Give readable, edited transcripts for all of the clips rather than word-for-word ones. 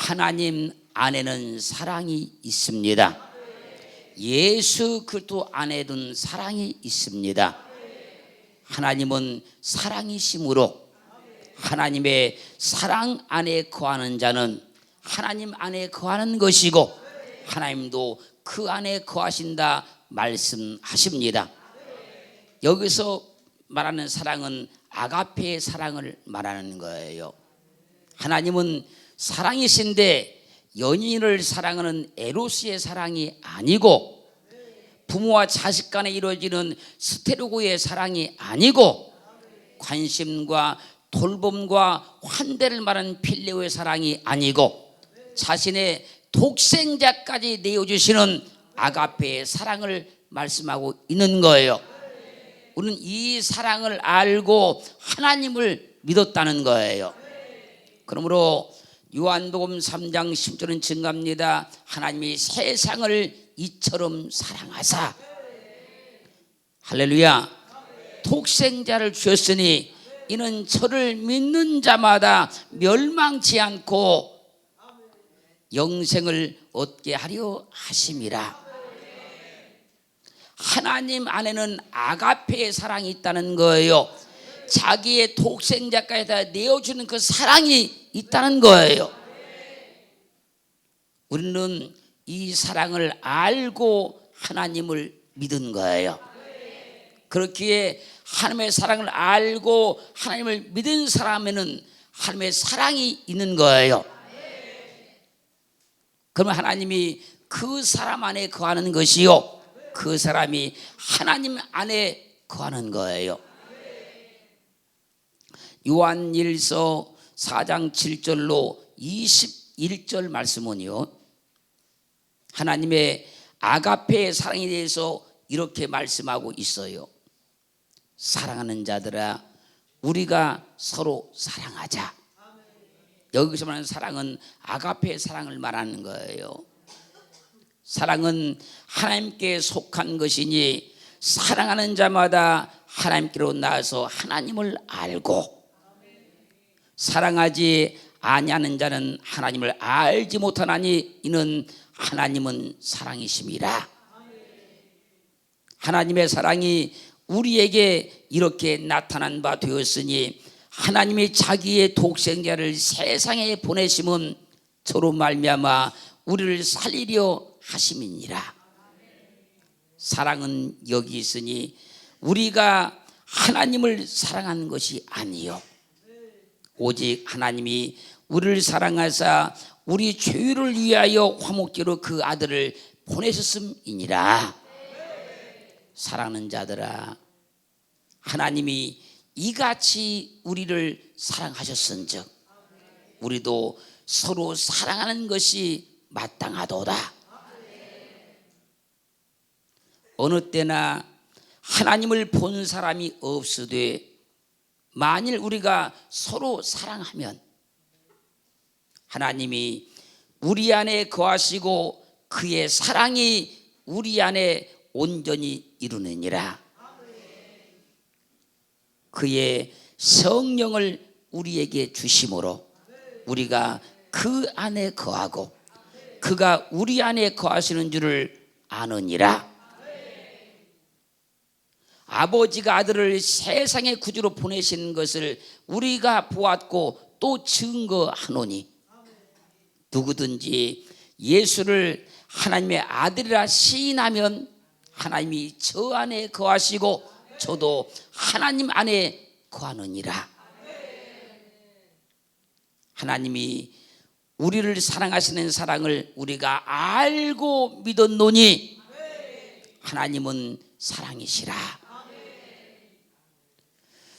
하나님 안에는 사랑이 있습니다. 예수 그리스도 안에는 사랑이 있습니다. 하나님은 사랑이시므로 하나님의 사랑 안에 거하는 자는 하나님 안에 거하는 것이고 하나님도 그 안에 거하신다 말씀하십니다. 여기서 말하는 사랑은 아가페의 사랑을 말하는 거예요. 하나님은 사랑이신데 연인을 사랑하는 에로스의 사랑이 아니고 부모와 자식 간에 이루어지는 스테르고의 사랑이 아니고 관심과 돌봄과 환대를 말하는 필레오의 사랑이 아니고 자신의 독생자까지 내어주시는 아가페의 사랑을 말씀하고 있는 거예요. 우리는 이 사랑을 알고 하나님을 믿었다는 거예요. 그러므로 요한복음 3장 10절은 증가합니다. 하나님이 세상을 이처럼 사랑하사 할렐루야 독생자를 주셨으니 이는 저를 믿는 자마다 멸망치 않고 영생을 얻게 하려 하심이라. 하나님 안에는 아가페의 사랑이 있다는 거예요. 자기의 독생자까지 다 내어주는 그 사랑이 있다는 거예요. 우리는 이 사랑을 알고 하나님을 믿은 거예요. 그렇기에 하나님의 사랑을 알고 하나님을 믿은 사람에는 하나님의 사랑이 있는 거예요. 그러면 하나님이 그 사람 안에 거하는 것이요 그 사람이 하나님 안에 거하는 거예요. 요한일서 4장 7절로 21절 말씀은요 하나님의 아가페의 사랑에 대해서 이렇게 말씀하고 있어요. 사랑하는 자들아 우리가 서로 사랑하자. 여기서 말하는 사랑은 아가페의 사랑을 말하는 거예요. 사랑은 하나님께 속한 것이니 사랑하는 자마다 하나님께로 나아서 하나님을 알고 사랑하지 아니하는 자는 하나님을 알지 못하나니 이는 하나님은 사랑이심이라. 하나님의 사랑이 우리에게 이렇게 나타난 바 되었으니 하나님이 자기의 독생자를 세상에 보내심은 저로 말미암아 우리를 살리려 하심이니라. 사랑은 여기 있으니 우리가 하나님을 사랑하는 것이 아니요 오직 하나님이 우리를 사랑하사 우리 죄를 위하여 화목제로 그 아들을 보내셨음이니라. 사랑하는 자들아 하나님이 이같이 우리를 사랑하셨은즉 우리도 서로 사랑하는 것이 마땅하도다. 어느 때나 하나님을 본 사람이 없으되 만일 우리가 서로 사랑하면 하나님이 우리 안에 거하시고 그의 사랑이 우리 안에 온전히 이루느니라. 그의 성령을 우리에게 주심으로 우리가 그 안에 거하고 그가 우리 안에 거하시는 줄을 아느니라. 아버지가 아들을 세상의 구주로 보내신 것을 우리가 보았고 또 증거하노니 누구든지 예수를 하나님의 아들이라 시인하면 하나님이 저 안에 거하시고 저도 하나님 안에 거하느니라. 하나님이 우리를 사랑하시는 사랑을 우리가 알고 믿었노니 하나님은 사랑이시라.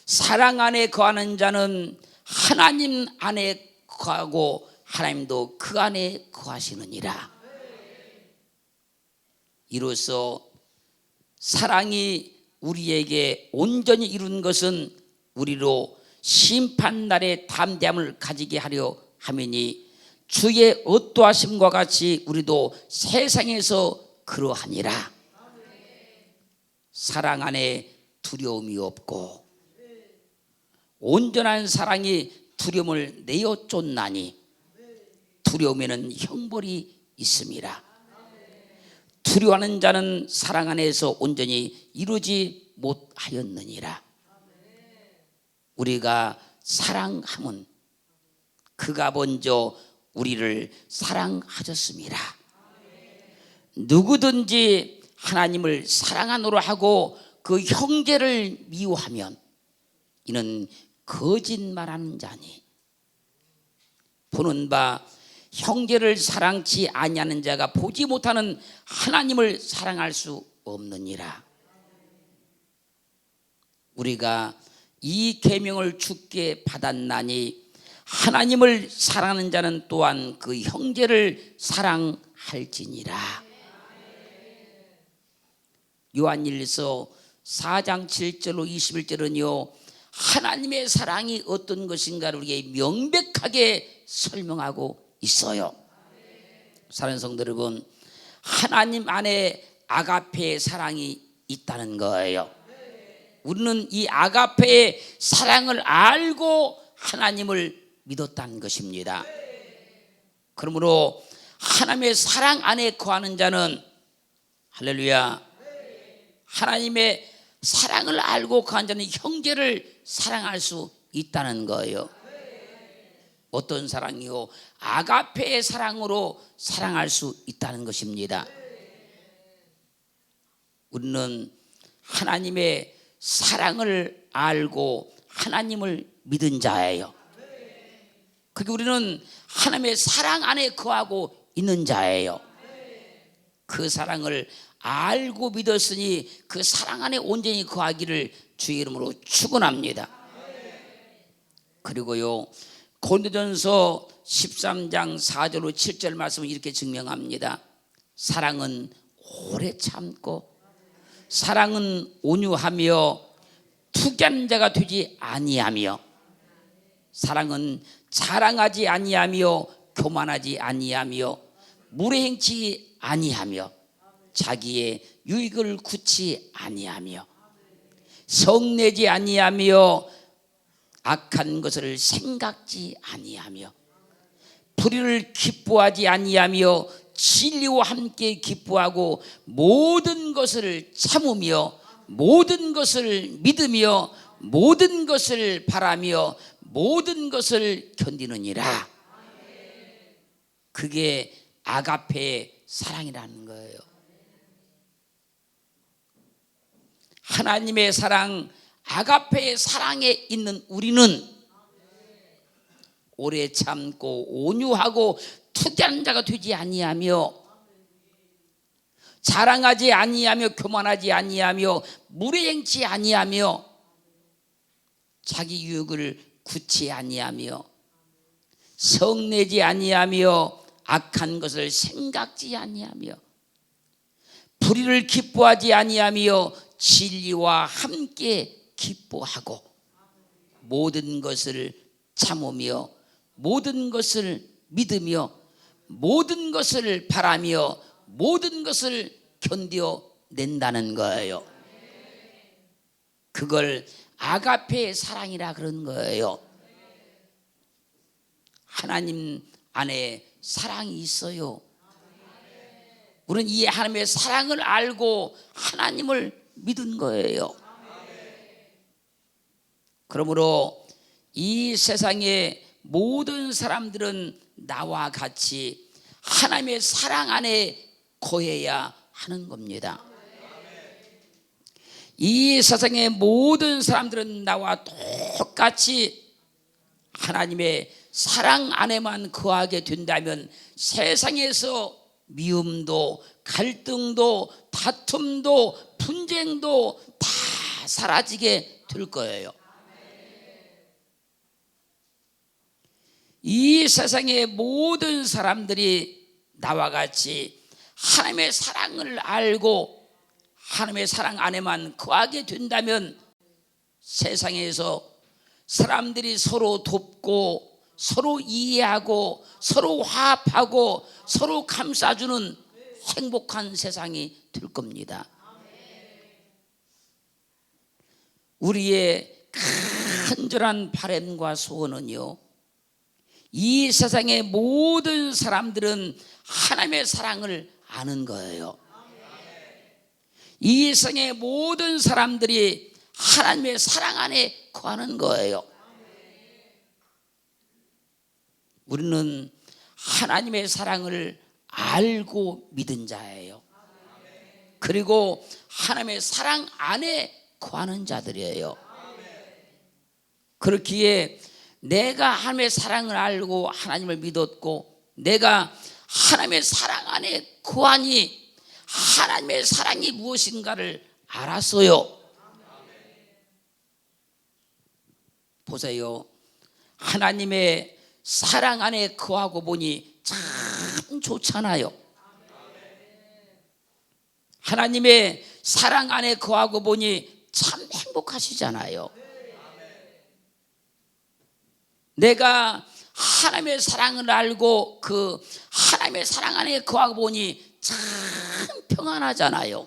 사랑 안에 거하는 자는 하나님 안에 거하고 하나님도 그 안에 거하시느니라. 이로써 사랑이 우리에게 온전히 이룬 것은 우리로 심판날의 담대함을 가지게 하려 함이니 주의 어떠하심과 같이 우리도 세상에서 그러하니라. 사랑 안에 두려움이 없고 온전한 사랑이 두려움을 내어 쫓나니 두려움에는 형벌이 있습니다. 두려워하는 자는 사랑 안에서 온전히 이루지 못하였느니라. 우리가 사랑함은 그가 먼저 우리를 사랑하셨습니다. 누구든지 하나님을 사랑하노라 하고 그 형제를 미워하면 이는 거짓말하는 자니 보는 바 형제를 사랑치 아니하는 자가 보지 못하는 하나님을 사랑할 수 없느니라. 우리가 이 계명을 주께 받았나니 하나님을 사랑하는 자는 또한 그 형제를 사랑할지니라. 요한일서 4장 7절로 21절은요 하나님의 사랑이 어떤 것인가를 우리에게 명백하게 설명하고 있어요. 사랑하는 성도 여러분, 하나님 안에 아가페의 사랑이 있다는 거예요. 우리는 이 아가페의 사랑을 알고 하나님을 믿었다는 것입니다. 그러므로 하나님의 사랑 안에 거하는 자는 할렐루야, 하나님의 사랑을 알고 거하는 자는 형제를 사랑할 수 있다는 거예요. 어떤 사랑이요? 아가페의 사랑으로 사랑할 수 있다는 것입니다. 우리는 하나님의 사랑을 알고 하나님을 믿은 자예요. 그게 우리는 하나님의 사랑 안에 거하고 있는 자예요. 그 사랑을 알고 믿었으니 그 사랑 안에 온전히 거하기를 주의 이름으로 축원합니다. 그리고요 고린도전서 13장 4절로 7절 말씀을 이렇게 증명합니다. 사랑은 오래 참고 사랑은 온유하며 투기하는 자가 되지 아니하며 사랑은 자랑하지 아니하며 교만하지 아니하며 무례행치 아니하며 자기의 유익을 굳지 아니하며 성내지 아니하며 악한 것을 생각지 아니하며 불의를 기뻐하지 아니하며 진리와 함께 기뻐하고 모든 것을 참으며 모든 것을 믿으며 모든 것을 바라며 모든 것을 견디느니라. 그게 아가페의 사랑이라는 거예요. 하나님의 사랑, 아가페의 사랑에 있는 우리는 오래 참고 온유하고 투기하는 자가 되지 아니하며 자랑하지 아니하며 교만하지 아니하며 무례행치 아니하며 자기 유익을 굳지 아니하며 성내지 아니하며 악한 것을 생각지 아니하며 불의를 기뻐하지 아니하며 진리와 함께 기뻐하고 모든 것을 참으며 모든 것을 믿으며 모든 것을 바라며 모든 것을 견뎌낸다는 거예요. 그걸 아가페의 사랑이라 그런 거예요. 하나님 안에 사랑이 있어요. 우리는 이 하나님의 사랑을 알고 하나님을 믿은 거예요. 그러므로 이 세상의 모든 사람들은 나와 같이 하나님의 사랑 안에 거해야 하는 겁니다. 이 세상의 모든 사람들은 나와 똑같이 하나님의 사랑 안에만 거하게 된다면 세상에서 미움도 갈등도 다툼도 분쟁도 다 사라지게 될 거예요. 이 세상의 모든 사람들이 나와 같이 하나님의 사랑을 알고 하나님의 사랑 안에만 거하게 된다면 세상에서 사람들이 서로 돕고 서로 이해하고 서로 화합하고 서로 감싸주는 행복한 세상이 될 겁니다. 우리의 간절한 바람과 소원은요, 이 세상의 모든 사람들은 하나님의 사랑을 아는 거예요. 이 세상의 모든 사람들이 하나님의 사랑 안에 거하는 거예요. 우리는 하나님의 사랑을 알고 믿은 자예요. 그리고 하나님의 사랑 안에 거하는 자들이에요. 그렇기에 내가 하나님의 사랑을 알고 하나님을 믿었고 내가 하나님의 사랑 안에 거하니 하나님의 사랑이 무엇인가를 알았어요. 보세요. 하나님의 사랑 안에 거하고 보니 참 좋잖아요. 하나님의 사랑 안에 거하고 보니 참 행복하시잖아요. 내가 하나님의 사랑을 알고 그 하나님의 사랑 안에 거하고 보니 참 평안하잖아요.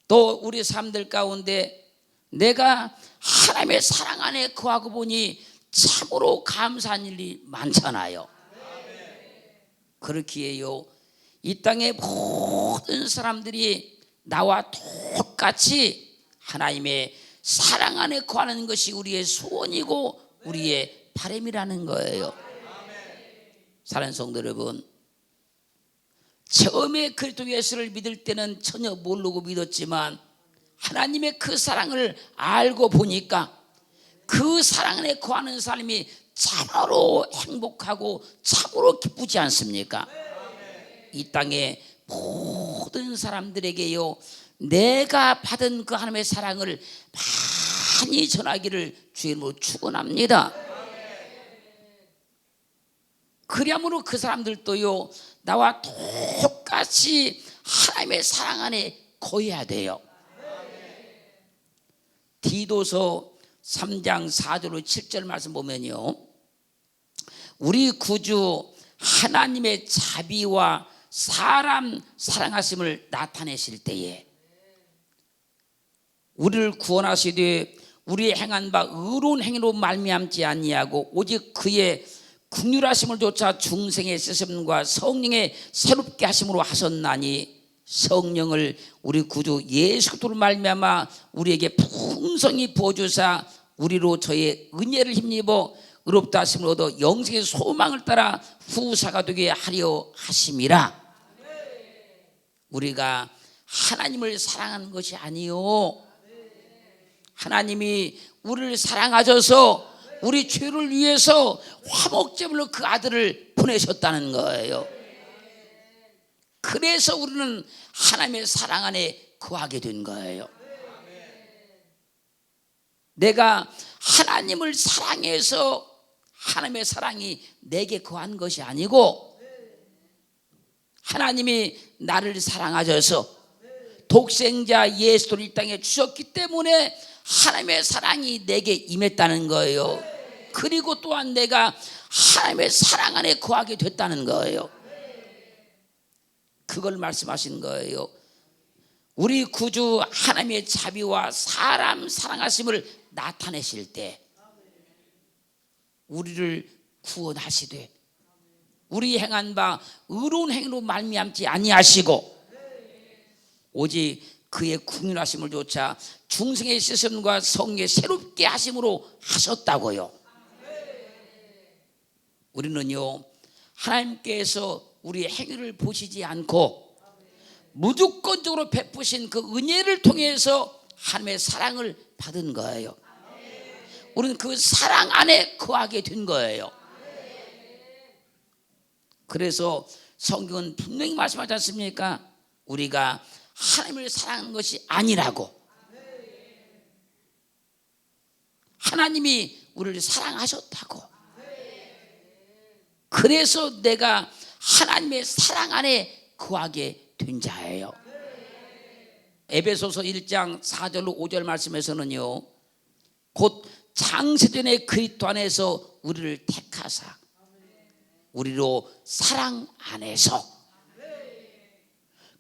또 우리 삶들 가운데 내가 하나님의 사랑 안에 거하고 보니 참으로 감사한 일이 많잖아요. 그렇기에요, 이 땅의 모든 사람들이 나와 똑같이 하나님의 사랑 안에 거하는 것이 우리의 소원이고 우리의 바람이라는 거예요. 사랑하는 성도 여러분, 처음에 그리스도 예수를 믿을 때는 전혀 모르고 믿었지만 하나님의 그 사랑을 알고 보니까 그 사랑 안에 거하는 사람이 참으로 행복하고 참으로 기쁘지 않습니까? 이 땅의 모든 사람들에게요, 내가 받은 그 하나님의 사랑을 많이 전하기를 주의 이름으로 축원합니다. 그리함으로 그 사람들도요, 나와 똑같이 하나님의 사랑 안에 거해야 돼요. 디도서 3장 4절로 7절 말씀 보면요, 우리 구주 하나님의 자비와 사람 사랑하심을 나타내실 때에 우리를 구원하시되 우리의 행한 바 의로운 행위로 말미암지 아니하고 오직 그의 긍휼하심을 조차 중생의 쓰심과 성령의 새롭게 하심으로 하셨나니 성령을 우리 구주 예수 그리스도로 말미암아 우리에게 풍성히 부어주사 우리로 저의 은혜를 힘입어 의롭다 하심을 얻어 영생의 소망을 따라 후사가 되게 하려 하심이라. 우리가 하나님을 사랑하는 것이 아니요, 하나님이 우리를 사랑하셔서 우리 죄를 위해서 화목제물로 그 아들을 보내셨다는 거예요. 그래서 우리는 하나님의 사랑 안에 거하게 된 거예요. 내가 하나님을 사랑해서 하나님의 사랑이 내게 거한 것이 아니고 하나님이 나를 사랑하셔서 독생자 예수를 이 땅에 주셨기 때문에 하나님의 사랑이 내게 임했다는 거예요. 그리고 또한 내가 하나님의 사랑 안에 거하게 됐다는 거예요. 그걸 말씀하신 거예요. 우리 구주 하나님의 자비와 사람 사랑하심을 나타내실 때 우리를 구원하시되 우리 행한 바 의로운 행위로 말미암지 아니하시고 오직 그의 긍휼하심을 조차 중생의 씻음과 성령의 새롭게 하심으로 하셨다고요. 우리는요, 하나님께서 우리의 행위를 보시지 않고 무조건적으로 베푸신 그 은혜를 통해서 하나님의 사랑을 받은 거예요. 우리는 그 사랑 안에 거하게 된 거예요. 그래서 성경은 분명히 말씀하지 않습니까? 우리가 하나님을 사랑하는 것이 아니라고. 하나님이 우리를 사랑하셨다고. 그래서 내가 하나님의 사랑 안에 거하게 된 자예요. 에베소서 1장 4절로 5절 말씀에서는요, 곧 창세전에 그리스도 안에서 우리를 택하사 우리로 사랑 안에서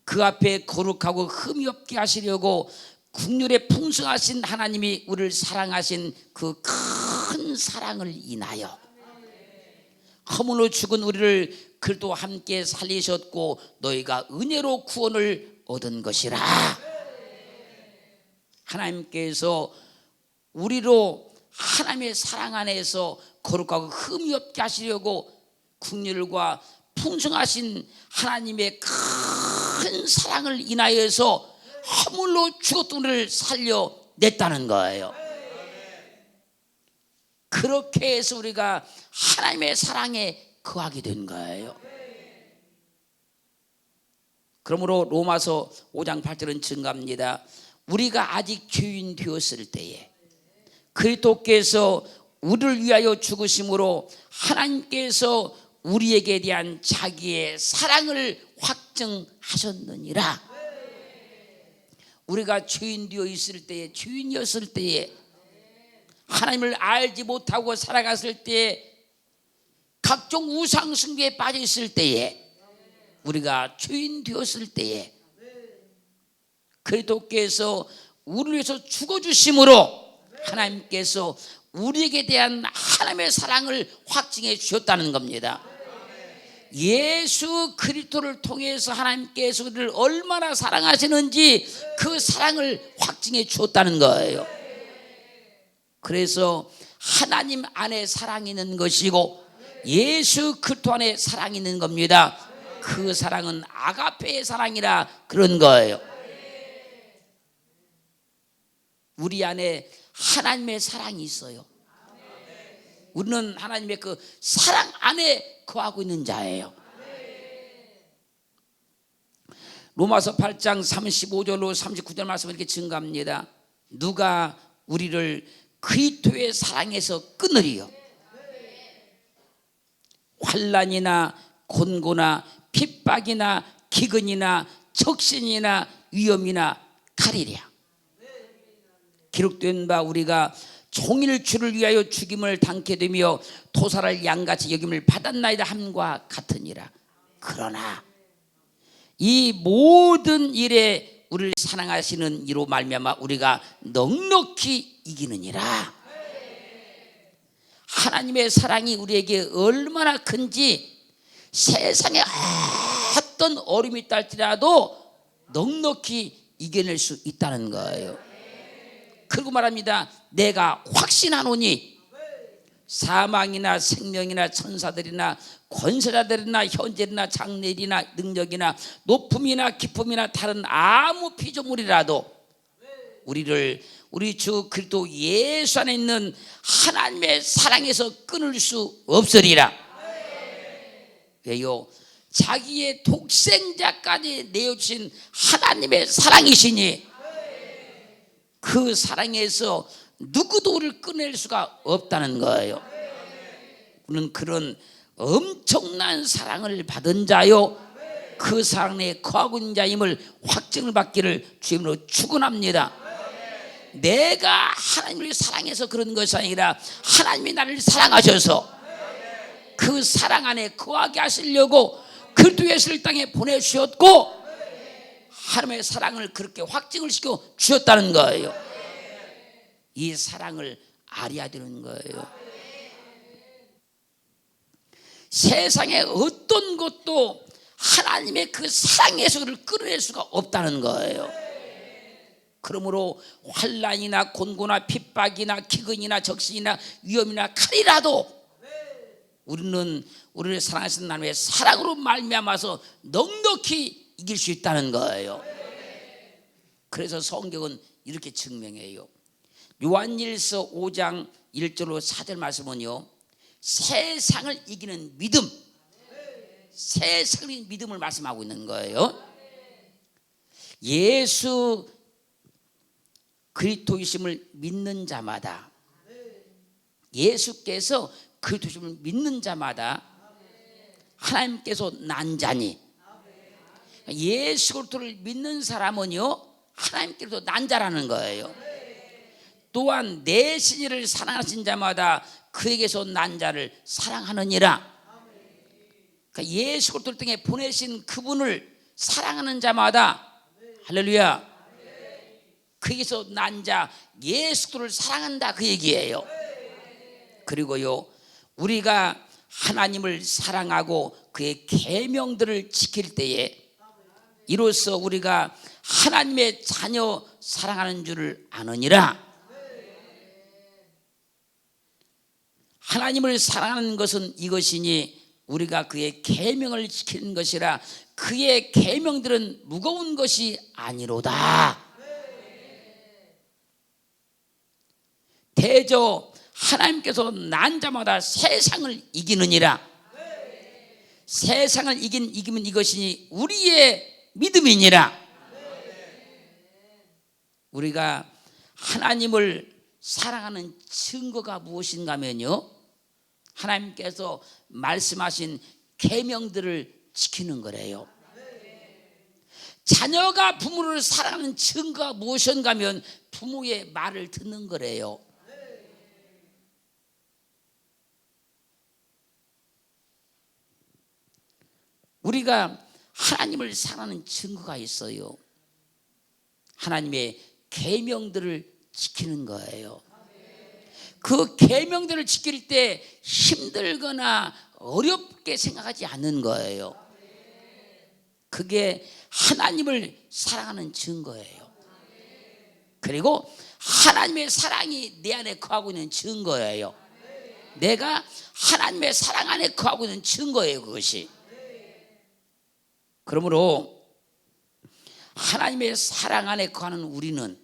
그 앞에 거룩하고 흠이 없게 하시려고 긍휼에 풍성하신 하나님이 우리를 사랑하신 그 큰 큰 사랑을 인하여 허물로 죽은 우리를 그리스도와 함께 살리셨고 너희가 은혜로 구원을 얻은 것이라. 하나님께서 우리로 하나님의 사랑 안에서 거룩하고 흠이 없게 하시려고 긍휼과 풍성하신 하나님의 큰 사랑을 인하여서 허물로 죽었던 우리를 살려냈다는 거예요. 그렇게 해서 우리가 하나님의 사랑에 거하게 된 거예요. 그러므로 로마서 5장 8절은 증가합니다. 우리가 아직 죄인 되었을 때에 그리스도께서 우리를 위하여 죽으심으로 하나님께서 우리에게 대한 자기의 사랑을 확증하셨느니라. 우리가 죄인 되어 있을 때에, 죄인이었을 때에, 하나님을 알지 못하고 살아갔을 때에, 각종 우상 숭배에 빠져 있을 때에, 우리가 죄인 되었을 때에 그리스도께서 우리를 위해서 죽어주심으로 하나님께서 우리에게 대한 하나님의 사랑을 확증해 주셨다는 겁니다. 예수 그리스도를 통해서 하나님께서 우리를 얼마나 사랑하시는지 그 사랑을 확증해 주었다는 거예요. 그래서 하나님 안에 사랑이 있는 것이고 예수 그리스도 안에 사랑이 있는 겁니다. 그 사랑은 아가페의 사랑이라 그런 거예요. 우리 안에 하나님의 사랑이 있어요. 우리는 하나님의 그 사랑 안에 거하고 있는 자예요. 로마서 8장 35절로 39절 말씀 이렇게 증가합니다. 누가 우리를 그리스도의 사랑에서 끊으리요? 환난이나 곤고나 핍박이나 기근이나 적신이나 위험이나 칼이랴. 기록된 바 우리가 종일 주를 위하여 죽임을 당케 되며 토사를 양같이 여김을 받았나이다 함과 같으니라. 그러나 이 모든 일에 우리를 사랑하시는 이로 말미암아 우리가 넉넉히 이기느니라. 하나님의 사랑이 우리에게 얼마나 큰지 세상에 어떤 어려움이 있다 할지라도 넉넉히 이겨낼 수 있다는 거예요. 그리고 말합니다. 내가 확신하노니 사망이나 생명이나 천사들이나 권세자들이나 현재나 장래일이나 능력이나 높음이나 기쁨이나 다른 아무 피조물이라도 우리 주 그리스도 예수 안에 있는 하나님의 사랑에서 끊을 수 없으리라. 왜요? 자기의 독생자까지 내어주신 하나님의 사랑이시니 그 사랑에서 누구도 우리를 끊을 수가 없다는 거예요. 우리는 그런 엄청난 사랑을 받은 자요 그 사랑에 거하고 있는 자임을 확증을 받기를 주님으로 축원합니다. 내가 하나님을 사랑해서 그런 것이 아니라 하나님이 나를 사랑하셔서 그 사랑 안에 거하게 하시려고 그리스도 예수를 땅에 보내주셨고 하나님의 사랑을 그렇게 확증을 시켜 주셨다는 거예요. 이 사랑을 알아야 되는 거예요. 세상에 어떤 것도 하나님의 그 사랑에서 그를 끌어낼 수가 없다는 거예요. 그러므로 환난이나 곤고나 핍박이나 기근이나 적신이나 위험이나 칼이라도 우리는 우리를 사랑하시는 하나님의 사랑으로 말미암아서 넉넉히 이길 수 있다는 거예요. 그래서 성경은 이렇게 증명해요. 요한일서 5장 1절로 4절 말씀은요, 세상을 이기는 믿음, 세상의 믿음을 말씀하고 있는 거예요. 예수 그리스도이심을 믿는 자마다, 예수께서 그리스도이심을 믿는 자마다 하나님께서 난 자니, 예수 그리스도를 믿는 사람은요 하나님께서 난 자라는 거예요. 또한 내 신이를 사랑하신 자마다 그에게서 난 자를 사랑하느니라. 그러니까 예수 그리스도를 통해 보내신 그분을 사랑하는 자마다 할렐루야 그에게서 난 자 예수 그리스도를 사랑한다 그 얘기예요. 그리고요, 우리가 하나님을 사랑하고 그의 계명들을 지킬 때에 이로써 우리가 하나님의 자녀 사랑하는 줄을 아느니라. 하나님을 사랑하는 것은 이것이니 우리가 그의 계명을 지키는 것이라. 그의 계명들은 무거운 것이 아니로다. 대저 하나님께서 난 자마다 세상을 이기느니라. 세상을 이기면 이것이니 우리의 믿음이니라. 우리가 하나님을 사랑하는 증거가 무엇인가 하면요, 하나님께서 말씀하신 계명들을 지키는 거래요. 자녀가 부모를 사랑하는 증거가 무엇인가 하면 부모의 말을 듣는 거래요. 우리가 하나님을 사랑하는 증거가 있어요. 하나님의 계명들을 지키는 거예요. 그 계명들을 지킬 때 힘들거나 어렵게 생각하지 않는 거예요. 그게 하나님을 사랑하는 증거예요. 그리고 하나님의 사랑이 내 안에 거하고 있는 증거예요. 내가 하나님의 사랑 안에 거하고 있는 증거예요, 그것이. 그러므로 하나님의 사랑 안에 거하는 우리는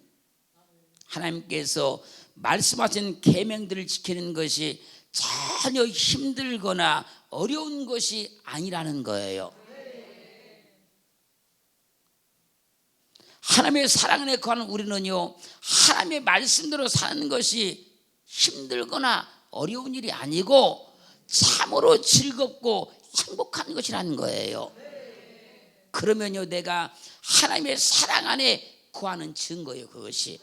하나님께서 말씀하신 계명들을 지키는 것이 전혀 힘들거나 어려운 것이 아니라는 거예요. 하나님의 사랑 안에 거하는 우리는요, 하나님의 말씀대로 사는 것이 힘들거나 어려운 일이 아니고 참으로 즐겁고 행복한 것이라는 거예요. 그러면요, 내가 하나님의 사랑 안에 거하는 증거예요, 그것이.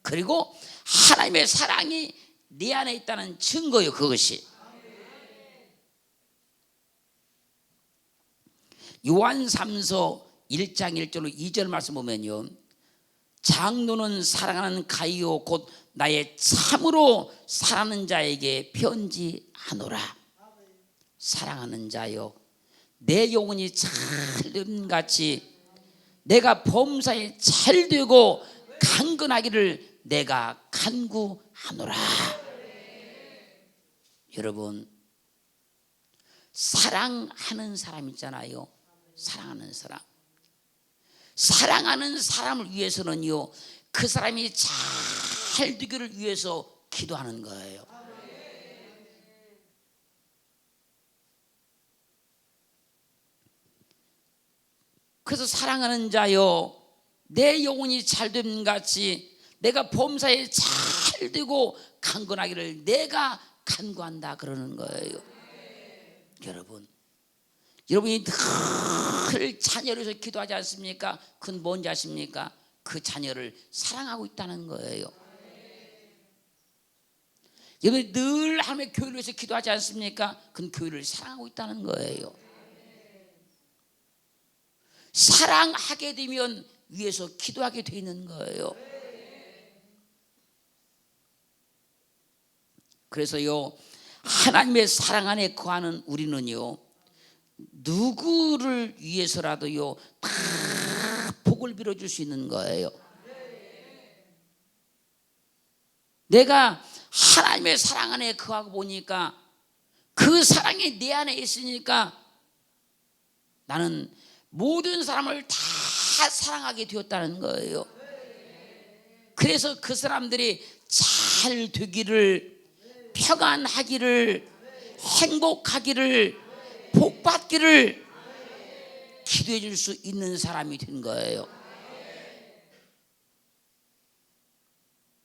그리고 하나님의 사랑이 내 안에 있다는 증거예요, 그것이. 요한 3서 1장 1절로 2절 말씀 보면요, 장로는 사랑하는 가이오 곧 나의 참으로 사랑하는 자에게 편지하노라. 사랑하는 자여, 내 영혼이 찰됨같이 내가 범사에 찰되고 강건하기를 내가 간구하노라. 여러분, 사랑하는 사람 있잖아요. 사랑하는 사람을 위해서는요, 그 사람이 잘 되기를 위해서 기도하는 거예요. 그래서 사랑하는 자여, 내 영혼이 잘됨 같이 내가 범사에 잘 되고 강건하기를 내가 간구한다 그러는 거예요. 여러분이 늘 자녀를 위해서 기도하지 않습니까? 그건 뭔지 아십니까? 그 자녀를 사랑하고 있다는 거예요. 여러분이 늘 하나님의 교회를 위해서 기도하지 않습니까? 그건 교회를 사랑하고 있다는 거예요. 사랑하게 되면 위해서 기도하게 되는 거예요. 그래서요, 하나님의 사랑 안에 거하는 우리는요, 누구를 위해서라도요 다 복을 빌어줄 수 있는 거예요. 내가 하나님의 사랑 안에 거하고 보니까 그 사랑이 내 안에 있으니까 나는 모든 사람을 다 사랑하게 되었다는 거예요. 그래서 그 사람들이 잘 되기를, 평안하기를, 행복하기를, 복받기를 기도해 줄 수 있는 사람이 된 거예요.